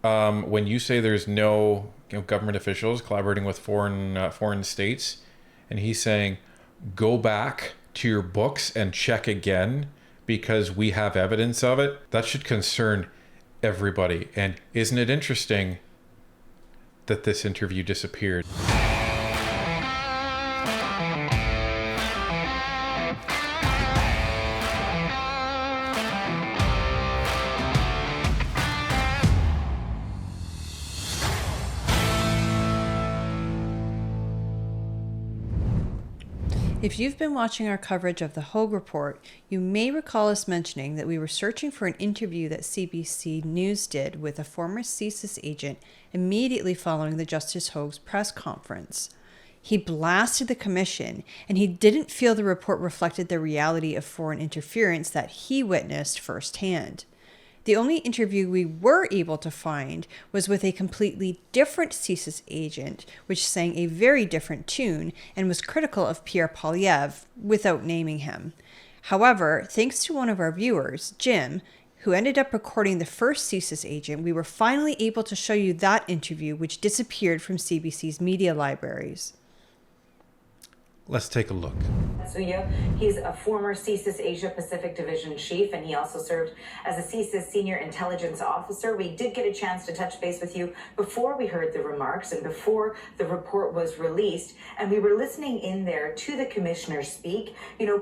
When you say there's no government officials collaborating with foreign states, and he's saying go back to your books and check again because we have evidence of it, that should concern everybody. And isn't it interesting that this interview disappeared? If you've been watching our coverage of the Hogue report, you may recall us mentioning that we were searching for an interview that CBC News did with a former CSIS agent immediately following the Justice Hogue's press conference. He blasted the commission, and he didn't feel the report reflected the reality of foreign interference that he witnessed firsthand. The only interview we were able to find was with a completely different CSIS agent, which sang a very different tune and was critical of Pierre Poilievre without naming him. However, thanks to one of our viewers, Jim, who ended up recording the first CSIS agent, we were finally able to show you that interview, which disappeared from CBC's media libraries. Let's take a look. He's a former CSIS Asia Pacific Division Chief, and he also served as a CSIS Senior Intelligence Officer. We did get a chance to touch base with you before we heard the remarks and before the report was released, and we were listening in there to the commissioner speak.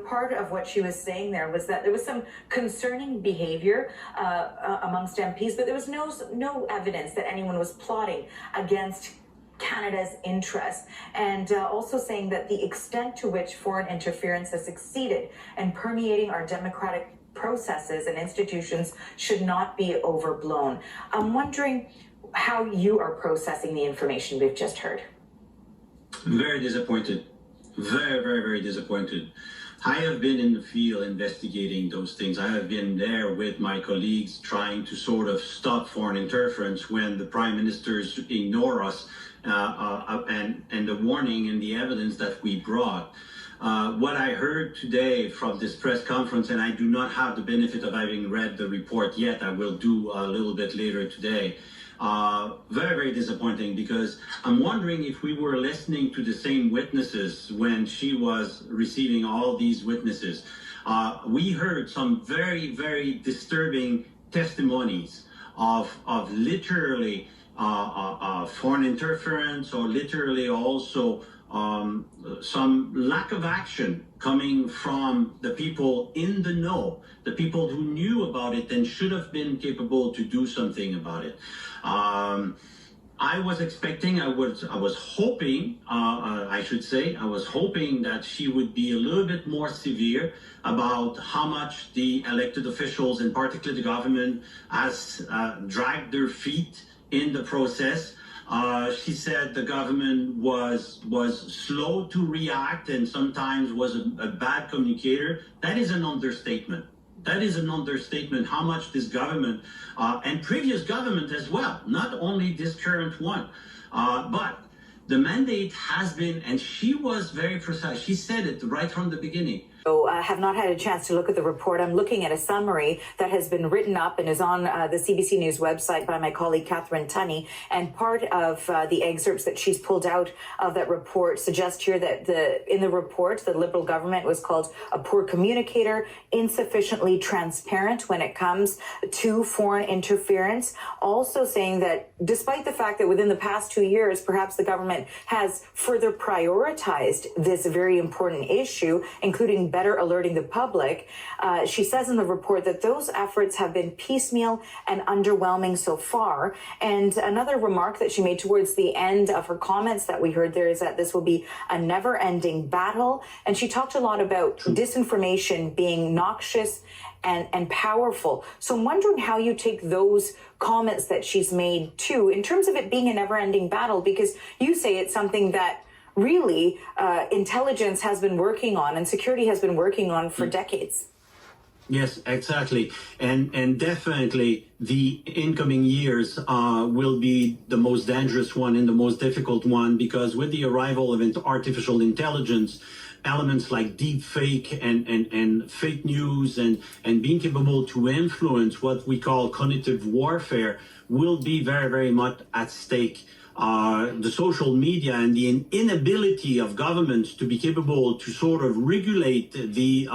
Part of what she was saying there was that there was some concerning behavior amongst MPs, but there was no evidence that anyone was plotting against Canada's interests, and also saying that the extent to which foreign interference has succeeded in permeating our democratic processes and institutions should not be overblown. I'm wondering how you are processing the information we've just heard. Very disappointed. Very, very, very disappointed. I have been in the field investigating those things. I have been there with my colleagues trying to sort of stop foreign interference when the prime ministers ignore us and the warning and the evidence that we brought. What I heard today from this press conference, and I do not have the benefit of having read the report yet, I will do a little bit later today. Very, very disappointing, because I'm wondering if we were listening to the same witnesses when she was receiving all these witnesses. We heard some very, very disturbing testimonies of literally foreign interference, or literally also some lack of action coming from the people in the know, the people who knew about it and should have been capable to do something about it. I was expecting, I was hoping, I was hoping that she would be a little bit more severe about how much the elected officials, and particularly the government, has dragged their feet in the process. She said the government was slow to react and sometimes was a bad communicator. That is an understatement. That is an understatement, how much this government and previous government as well, not only this current one, but the mandate has been, and she was very precise. She said it right from the beginning. So I have not had a chance to look at the report. I'm looking at a summary that has been written up and is on the CBC News website by my colleague Catherine Tunney. And part of the excerpts that she's pulled out of that report suggest here that in the report, the Liberal government was called a poor communicator, insufficiently transparent when it comes to foreign interference. Also saying that despite the fact that within the past 2 years, perhaps the government has further prioritized this very important issue, including better alerting the public. She says in the report that those efforts have been piecemeal and underwhelming so far. And another remark that she made towards the end of her comments that we heard there is that this will be a never-ending battle. And she talked a lot about disinformation being noxious and powerful. So I'm wondering how you take those comments that she's made too, in terms of it being a never-ending battle, because you say it's something that really intelligence has been working on and security has been working on for decades. Yes, exactly. And definitely the incoming years will be the most dangerous one and the most difficult one, because with the arrival of artificial intelligence, elements like deep fake and fake news and being capable to influence what we call cognitive warfare will be very, very much at stake. The social media and the inability of governments to be capable to sort of regulate the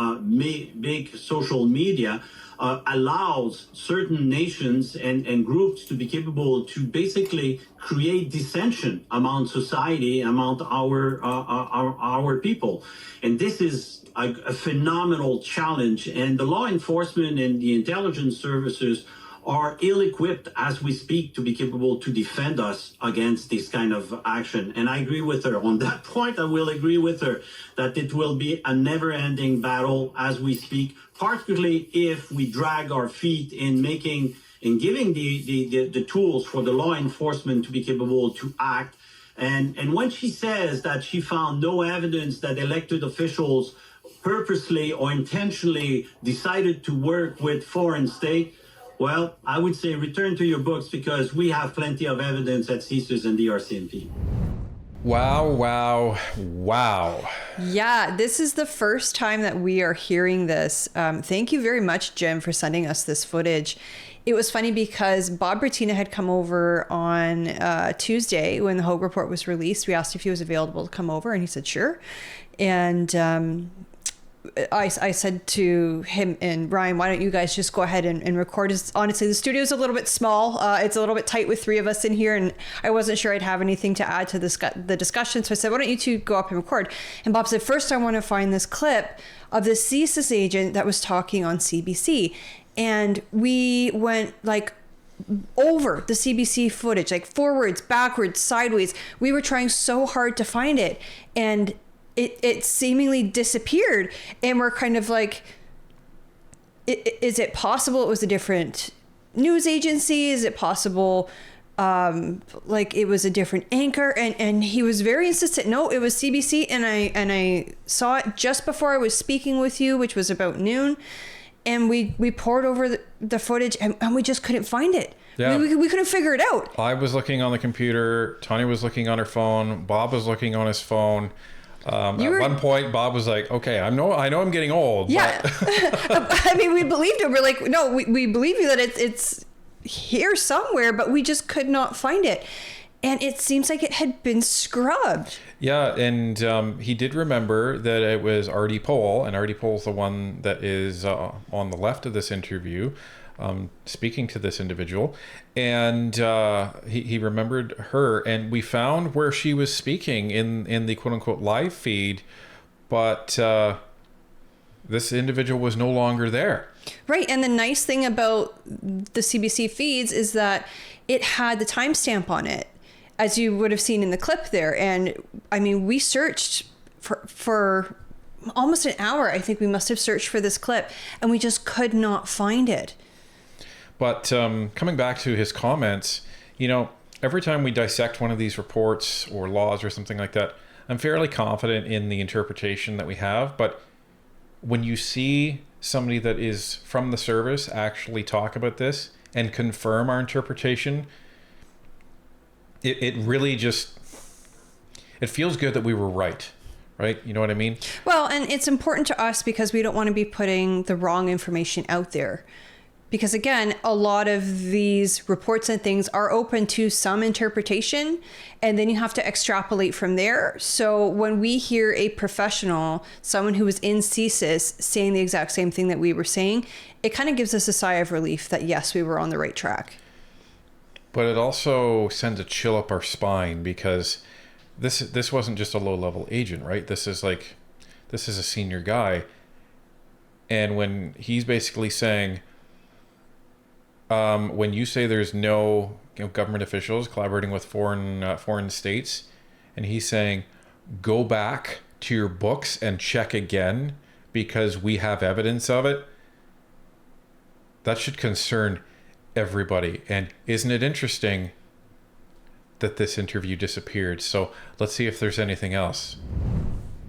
big social media allows certain nations and groups to be capable to basically create dissension among society, among our people. And this is a phenomenal challenge. And the law enforcement and the intelligence services are ill-equipped as we speak to be capable to defend us against this kind of action. And I agree with her. On that point, I will agree with her that it will be a never-ending battle as we speak, particularly if we drag our feet in giving the tools for the law enforcement to be capable to act. And when she says that she found no evidence that elected officials purposely or intentionally decided to work with foreign state, well, I would say return to your books because we have plenty of evidence at CSIS and the RCMP. Wow, wow, wow. Yeah, this is the first time that we are hearing this. Thank you very much, Jim, for sending us this footage. It was funny because Bob Bertina had come over on Tuesday when the Hogue report was released. We asked if he was available to come over, and he said sure. And I said to him and Ryan, why don't you guys just go ahead and record? Honestly, the studio's a little bit small. It's a little bit tight with three of us in here, and I wasn't sure I'd have anything to add to the discussion. So I said, why don't you two go up and record? And Bob said, first I want to find this clip of the CSIS agent that was talking on CBC. And we went like over the CBC footage, like forwards, backwards, sideways. We were trying so hard to find it, and it seemingly disappeared. And we're kind of like, is it possible it was a different news agency? Is it possible like it was a different anchor? And he was very insistent. No, it was CBC. And I saw it just before I was speaking with you, which was about noon. And we poured over the footage and we just couldn't find it. Yeah. We couldn't figure it out. I was looking on the computer. Tanya was looking on her phone. Bob was looking on his phone. At one point, Bob was like, okay, I know I'm getting old. Yeah. I mean, we believed him. We're like, no, we believe you that it's here somewhere, but we just could not find it. And it seems like it had been scrubbed. Yeah, and he did remember that it was Artie Pohl, and Artie Pohl's the one that is on the left of this interview, speaking to this individual. And he remembered her, and we found where she was speaking in the quote-unquote live feed, but this individual was no longer there. Right, and the nice thing about the CBC feeds is that it had the timestamp on it, as you would have seen in the clip there. And I mean, we searched for almost an hour. I think we must have searched for this clip, and we just could not find it. But coming back to his comments, you know, every time we dissect one of these reports or laws or something like that, I'm fairly confident in the interpretation that we have. But when you see somebody that is from the service actually talk about this and confirm our interpretation, it really just, it feels good that we were right. Right? You know what I mean? Well, and it's important to us because we don't want to be putting the wrong information out there. Because again, a lot of these reports and things are open to some interpretation, and then you have to extrapolate from there. So when we hear a professional, someone who was in CSIS, saying the exact same thing that we were saying, it kind of gives us a sigh of relief that yes, we were on the right track. But it also sends a chill up our spine because this wasn't just a low-level agent, right? This is a senior guy. And when he's basically saying, when you say there's no government officials collaborating with foreign states, and he's saying, go back to your books and check again because we have evidence of it, that should concern everybody. And isn't it interesting that this interview disappeared? So let's see if there's anything else.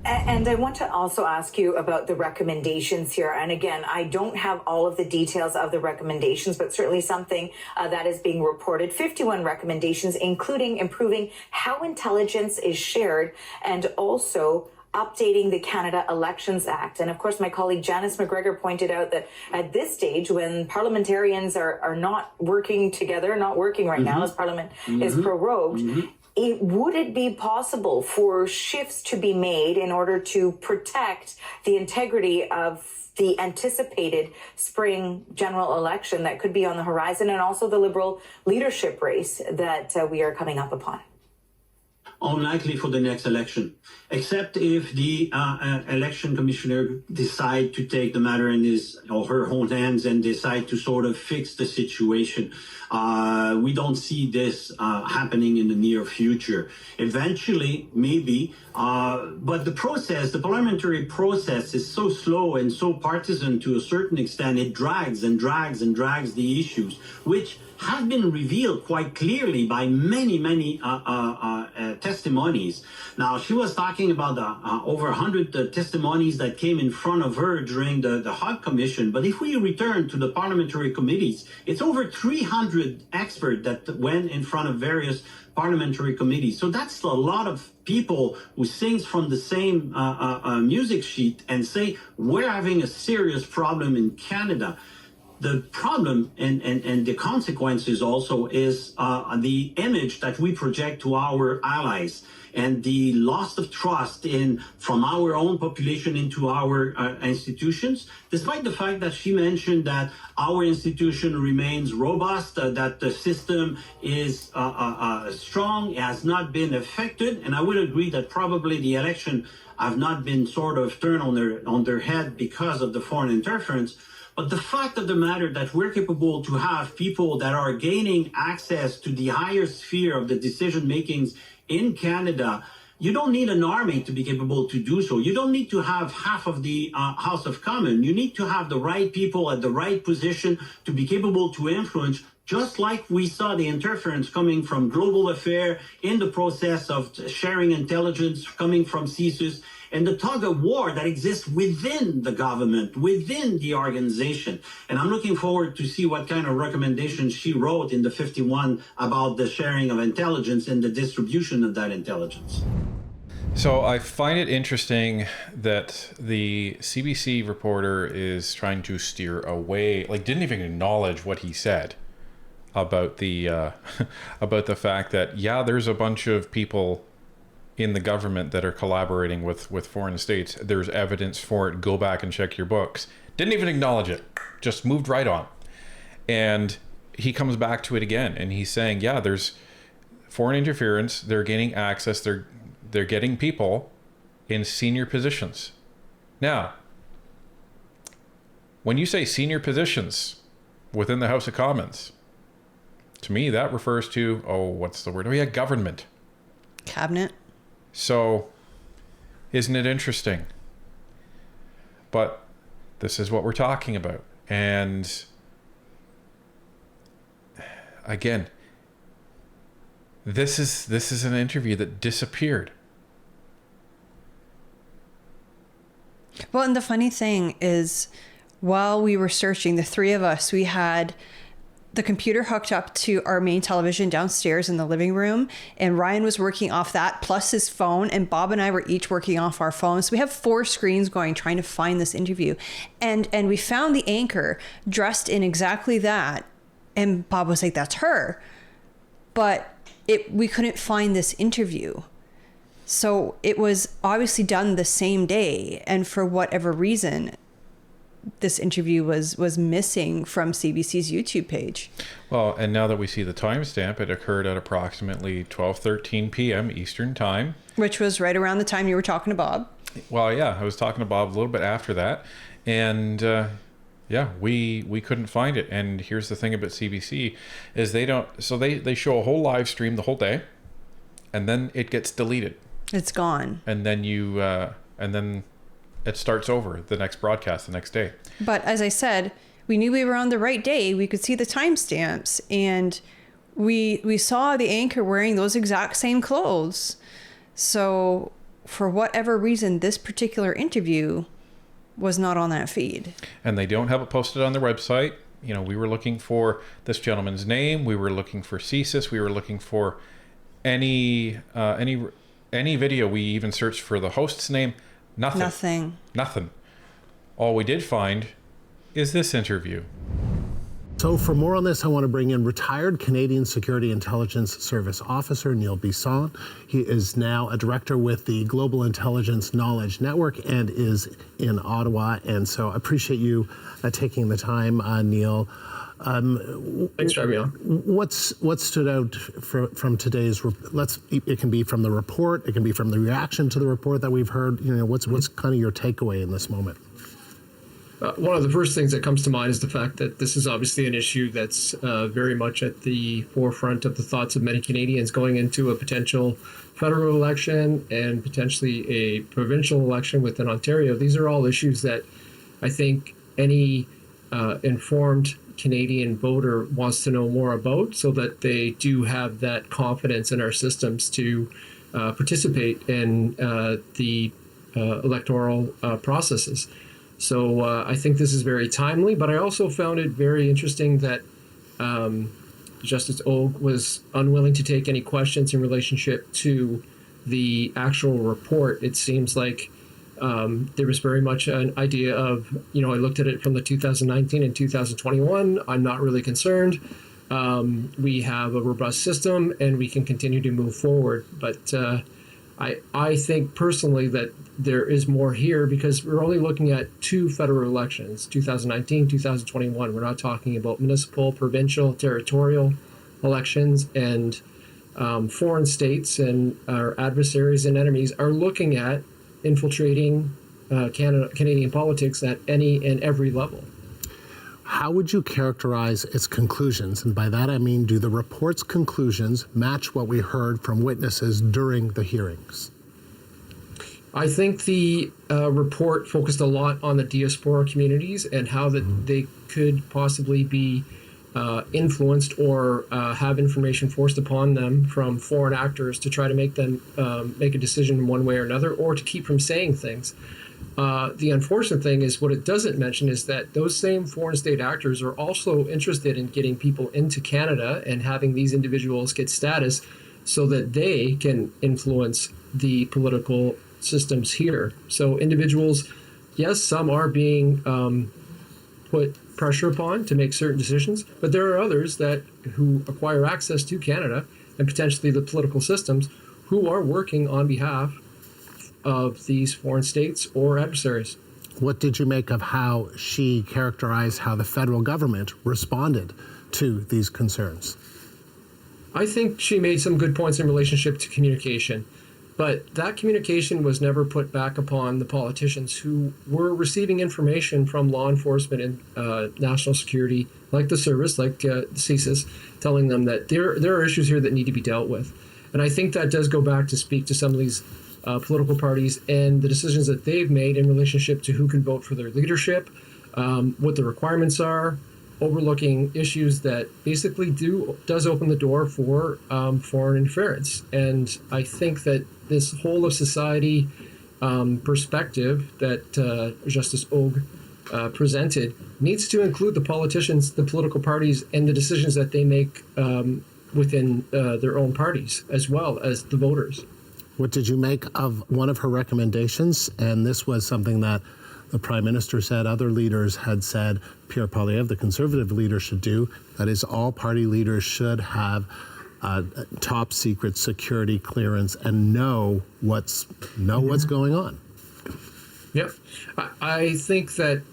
And I want to also ask you about the recommendations here. And again, I don't have all of the details of the recommendations, but certainly something that is being reported. 51 recommendations, including improving how intelligence is shared and also updating the Canada Elections Act. And of course, my colleague Janice McGregor pointed out that at this stage, when parliamentarians are not working together, not working right now as Parliament is prorogued, would it be possible for shifts to be made in order to protect the integrity of the anticipated spring general election that could be on the horizon, and also the Liberal leadership race that we are coming up upon? Unlikely for the next election, except if the election commissioner decide to take the matter in his or her own hands and decide to sort of fix the situation. We don't see this happening in the near future. Eventually, maybe, but the parliamentary process is so slow and so partisan to a certain extent, it drags and drags and drags the issues, which have been revealed quite clearly by many testimonies. Now, she was talking about over 100 testimonies that came in front of her during the Hogue Commission. But if we return to the parliamentary committees, it's over 300 experts that went in front of various parliamentary committees. So that's a lot of people who sings from the same music sheet and say, we're having a serious problem in Canada. The problem and the consequences also is the image that we project to our allies and the loss of trust from our own population into our institutions, despite the fact that she mentioned that our institution remains robust, that the system is strong, has not been affected. And I would agree that probably the election have not been sort of turned on their head because of the foreign interference. But the fact of the matter that we're capable to have people that are gaining access to the higher sphere of the decision makings in Canada, you don't need an army to be capable to do so. You don't need to have half of the House of Commons. You need to have the right people at the right position to be capable to influence, just like we saw the interference coming from global affairs in the process of sharing intelligence coming from CSIS, and the tug of war that exists within the government, within the organization. And I'm looking forward to see what kind of recommendations she wrote in the 51 about the sharing of intelligence and the distribution of that intelligence. So I find it interesting that the CBC reporter is trying to steer away, like didn't even acknowledge what he said about the about the fact that, yeah, there's a bunch of people in the government that are collaborating with foreign states. There's evidence for it. Go back and check your books. Didn't even acknowledge it. Just moved right on. And he comes back to it again, and he's saying, yeah, there's foreign interference. They're gaining access. They're getting people in senior positions. Now, when you say senior positions within the House of Commons, to me that refers to, what's the word? Oh yeah, government. Cabinet. So, isn't it interesting? But this is what we're talking about. And again, this is an interview that disappeared. Well, and the funny thing is, while we were searching, the three of us, we had the computer hooked up to our main television downstairs in the living room, and Ryan was working off that plus his phone, and Bob and I were each working off our phones. So we have 4 screens going, trying to find this interview, and we found the anchor dressed in exactly that, and Bob was like, that's her, but we couldn't find this interview. So it was obviously done the same day, and for whatever reason, this interview was missing from CBC's YouTube page. Well, and now that we see the timestamp, it occurred at approximately 12:13 p.m. Eastern Time. Which was right around the time you were talking to Bob. Well, yeah, I was talking to Bob a little bit after that. And yeah, we couldn't find it. And here's the thing about CBC is they show a whole live stream the whole day, and then it gets deleted. It's gone. And then it starts over the next broadcast the next day. But as I said, we knew we were on the right day. We could see the timestamps, and we saw the anchor wearing those exact same clothes. So for whatever reason, this particular interview was not on that feed. And they don't have it posted on their website. You know, we were looking for this gentleman's name. We were looking for CSIS. We were looking for any any video, we even searched for the host's name, nothing. All we did find is this interview. So for more on this, I want to bring in retired Canadian Security Intelligence Service Officer Neil Bisson. He is now a director with the Global Intelligence Knowledge Network and is in Ottawa. And so I appreciate you taking the time, Neil. Thanks for having me on. What stood out from today's? It can be from the report, it can be from the reaction to the report that we've heard. What's kind of your takeaway in this moment? One of the first things that comes to mind is the fact that this is obviously an issue that's very much at the forefront of the thoughts of many Canadians going into a potential federal election and potentially a provincial election within Ontario. These are all issues that I think any informed Canadian voter wants to know more about, so that they do have that confidence in our systems to participate in the electoral processes. So I think this is very timely, but I also found it very interesting that Justice Hogue was unwilling to take any questions in relationship to the actual report. It seems like there was very much an idea of, I looked at it from the 2019 and 2021. I'm not really concerned. We have a robust system and we can continue to move forward. But I think personally that there is more here, because we're only looking at 2 federal elections, 2019, 2021. We're not talking about municipal, provincial, territorial elections, and foreign states and our adversaries and enemies are looking at infiltrating Canadian politics at any and every level. How would you characterize its conclusions? And by that I mean, do the report's conclusions match what we heard from witnesses during the hearings? I think the report focused a lot on the diaspora communities and how that they could possibly be influenced or have information forced upon them from foreign actors to try to make them make a decision in one way or another, or to keep from saying things. The unfortunate thing is, what it doesn't mention is that those same foreign state actors are also interested in getting people into Canada and having these individuals get status so that they can influence the political systems here. So individuals, yes, some are being put pressure upon to make certain decisions, but there are others who acquire access to Canada and potentially the political systems who are working on behalf of these foreign states or adversaries. What did you make of how she characterized how the federal government responded to these concerns? I think she made some good points in relationship to communication, but that communication was never put back upon the politicians who were receiving information from law enforcement and national security, like the service, like the CSIS, telling them that there are issues here that need to be dealt with. And I think that does go back to speak to some of these political parties and the decisions that they've made in relationship to who can vote for their leadership, what the requirements are, overlooking issues that basically does open the door for foreign interference. And I think that this whole of society perspective that Justice Hogue presented needs to include the politicians, the political parties, and the decisions that they make within their own parties, as well as the voters. What did you make of one of her recommendations? And this was something that the Prime Minister said, other leaders had said, Pierre Poilievre, the Conservative leader, should do. That is, all party leaders should have top secret security clearance and know what's going on. Yep. I think that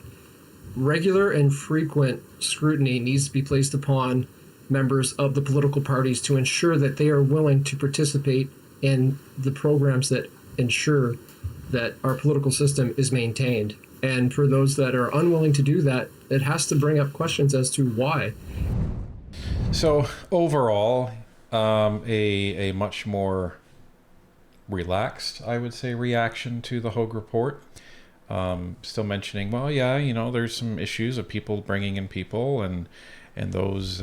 regular and frequent scrutiny needs to be placed upon members of the political parties to ensure that they are willing to participate in the programs that ensure that our political system is maintained. And for those that are unwilling to do that, it has to bring up questions as to why. So overall, a much more relaxed, I would say, reaction to the Hogue report. Still mentioning, well, yeah, there's some issues of people bringing in people and those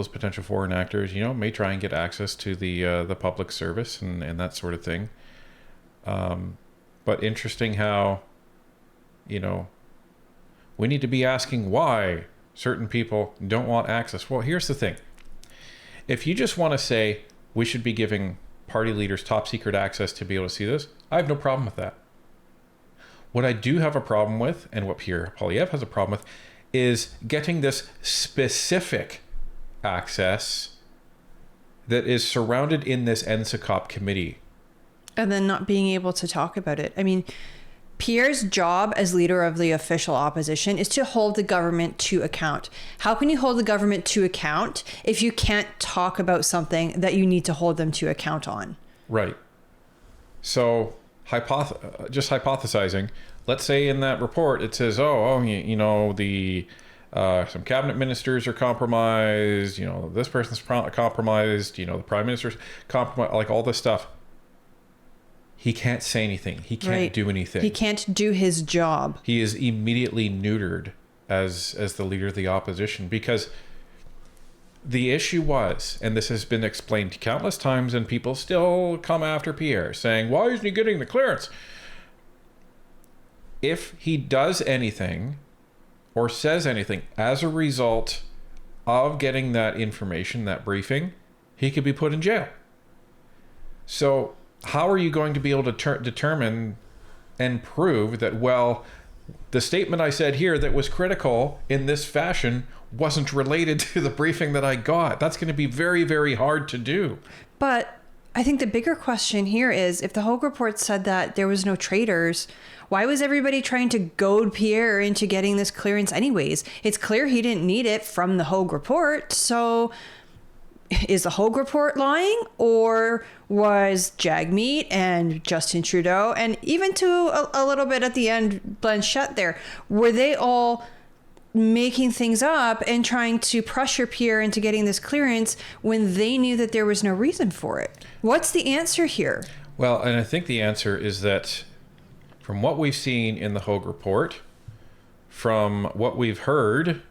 potential foreign actors, may try and get access to the public service and that sort of thing. But interesting how, we need to be asking why certain people don't want access. Well, here's the thing. If you just want to say we should be giving party leaders top secret access to be able to see this, I have no problem with that. What I do have a problem with, and what Pierre Poilievre has a problem with, is getting this specific access that is surrounded in this NSICOP committee. And then not being able to talk about it. I mean, Pierre's job as leader of the official opposition is to hold the government to account. How can you hold the government to account if you can't talk about something that you need to hold them to account on? Right. So, just hypothesizing, let's say in that report it says, you know, the some cabinet ministers are compromised, you know, this person's compromised, you know, the prime minister's compromised, like all this stuff. He can't say anything. He can't do anything. He can't do his job. He is immediately neutered as the leader of the opposition, because the issue was, and this has been explained countless times, and people still come after Pierre saying, why isn't he getting the clearance? If he does anything or says anything as a result of getting that information, that briefing, he could be put in jail. So how are you going to be able to determine and prove that, well, the statement I said here that was critical in this fashion wasn't related to the briefing that I got? That's going to be very, very hard to do. But I think the bigger question here is, if the Hogue report said that there was no traitors, why was everybody trying to goad Pierre into getting this clearance anyways? It's clear he didn't need it from the Hogue report. So is the Hogue report lying, or was Jagmeet and Justin Trudeau, and even to a little bit at the end, Blanchette there, were they all making things up and trying to pressure Pierre into getting this clearance when they knew that there was no reason for it? What's the answer here? Well, and I think the answer is that from what we've seen in the Hogue report, from what we've heard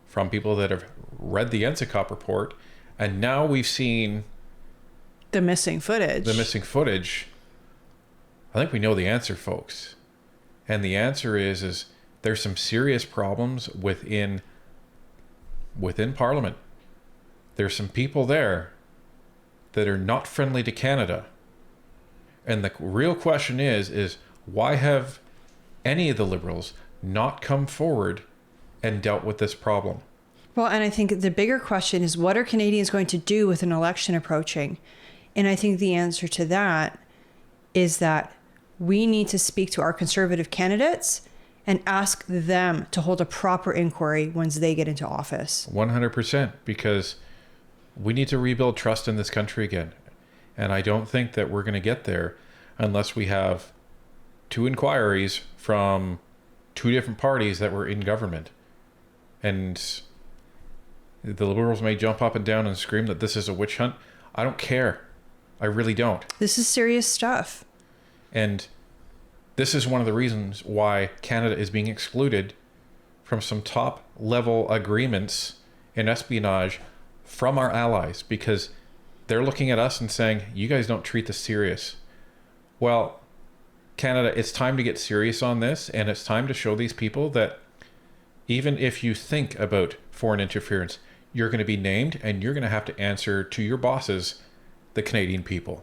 from people that have read the NSICOP report, and now we've seen the missing footage. I think we know the answer, folks. And the answer is there's some serious problems within Parliament. There's some people there that are not friendly to Canada. And the real question is why have any of the Liberals not come forward and dealt with this problem? Well, and I think the bigger question is, what are Canadians going to do with an election approaching? And I think the answer to that is that we need to speak to our Conservative candidates and ask them to hold a proper inquiry once they get into office. 100%, because we need to rebuild trust in this country again. And I don't think that we're going to get there unless we have two inquiries from two different parties that were in government. And the Liberals may jump up and down and scream that this is a witch hunt. I don't care. I really don't. This is serious stuff. And this is one of the reasons why Canada is being excluded from some top level agreements in espionage from our allies, because they're looking at us and saying, you guys don't treat this serious. Well, Canada, it's time to get serious on this, and it's time to show these people that even if you think about foreign interference, you're going to be named and you're going to have to answer to your bosses, the Canadian people.